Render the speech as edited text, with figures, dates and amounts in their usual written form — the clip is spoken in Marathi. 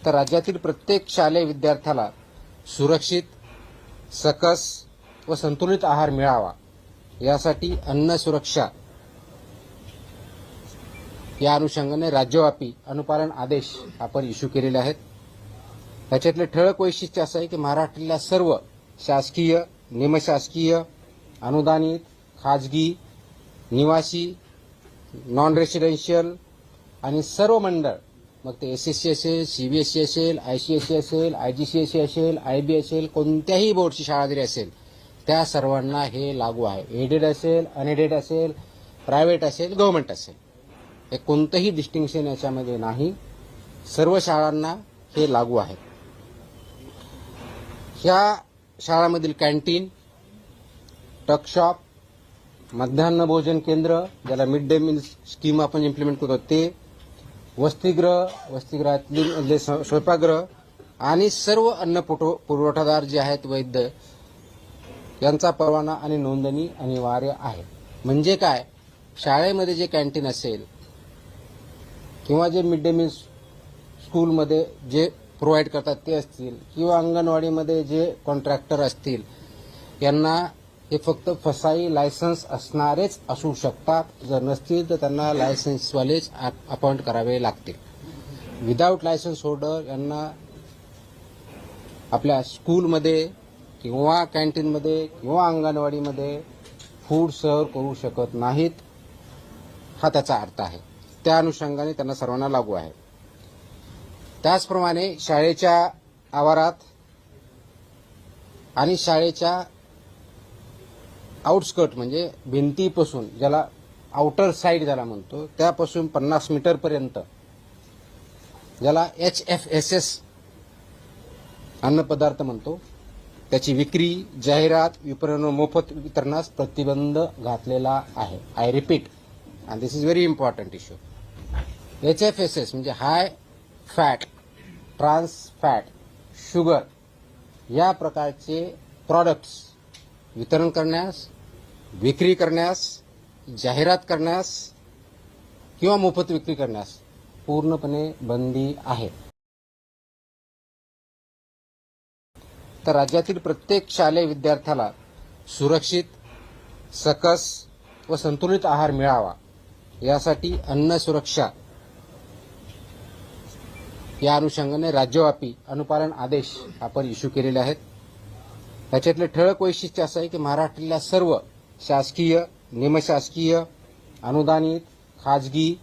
तर राज्यातील प्रत्येक शालेय विद्यार्थ्याला सुरक्षित, सकस व संतुलित आहार मिळावा यासाठी अन्न सुरक्षा या अनुषंगाने राज्यव्यापी अनुपालन आदेश आपण इश्यू केलेले आहेत। त्याच्यातले ठळक वैशिष्ट्य असं आहे की महाराष्ट्रातल्या सर्व शासकीय, निमशासकीय, अनुदानित, खाजगी, निवासी, नॉन रेसिडेन्शियल आणि सर्व मंडळ, मग ते एसएससी असेल, सीबीएसई असेल, आयसीएसई असेल, आयजीसीएसई असेल, आयबी असेल, कोणत्याही बोर्डची शाळा जरी असेल त्या सर्वांना हे लागू आहे। एडेड असेल, अनएडेड असेल, प्रायव्हेट असेल, गव्हर्नमेंट असेल, हे कोणतंही डिस्टिंक्शन याच्यामध्ये नाही। सर्व शाळांना हे लागू आहे। ह्या शाळांमधील कॅन्टीन, टकशॉप, मध्यान्ह भोजन केंद्र ज्याला मिड डे मील स्कीम आपण इम्प्लिमेंट करतो ते, वसतिगृहातले स्वयंपाकगृह आणि सर्व अन्न पुरवठादार जे आहेत वैद्य यांचा परवाना आणि नोंदणी अनिवार्य आहे। म्हणजे काय, शाळेमध्ये जे कॅन्टीन असेल किंवा जे मिड डे मील स्कूलमध्ये जे प्रोव्हाइड करतात ते असतील किंवा अंगणवाडीमध्ये जे कॉन्ट्रॅक्टर असतील यांना हे फक्त फसाई लायसन्स असणारेच असू शकतात। जर नसतील तर त्यांना लायसन्सवालेच अपॉइंट करावे लागतील। विदाऊट लायसन्स होल्डर यांना आपल्या स्कूलमध्ये किंवा कॅन्टीनमध्ये किंवा अंगणवाडीमध्ये फूड सर्व्ह करू शकत नाहीत, हा त्याचा अर्थ आहे। त्या अनुषंगाने त्यांना सर्वांना लागू आहे। त्याचप्रमाणे शाळेच्या आवारात आणि शाळेच्या आउटस्कर्ट म्हणजे भिंतीपासून, ज्याला आउटर साइड ज्याला म्हणतो, त्यापासून 50 मीटरपर्यंत ज्याला HFSS अन्नपदार्थ म्हणतो त्याची विक्री, जाहिरात, विपणन व मोफत वितरणास प्रतिबंध घातलेला आहे। I repeat, and this is very important issue. HFSS म्हणजे high fat, trans fat, sugar या प्रकारचे प्रॉडक्ट्स वितरण करण्यास, विक्री करण्यास, जाहिरात करण्यास किंवा मोफत विक्री करण्यास पूर्णपणे बंदी आहे। तर राज्यातील प्रत्येक शालेय विद्यार्थ्याला सुरक्षित, सकस व संतुलित आहार मिळावा यासाठी अन्न सुरक्षा या अनुषंगाने राज्यव्यापी अनुपालन आदेश आपण इश्यू केलेले आहेत। त्याच्यातले ठळक वैशिष्ट्य असं आहे की महाराष्ट्रातल्या सर्व शासकीय, निमशासकीय, अनुदानित, खाजगी,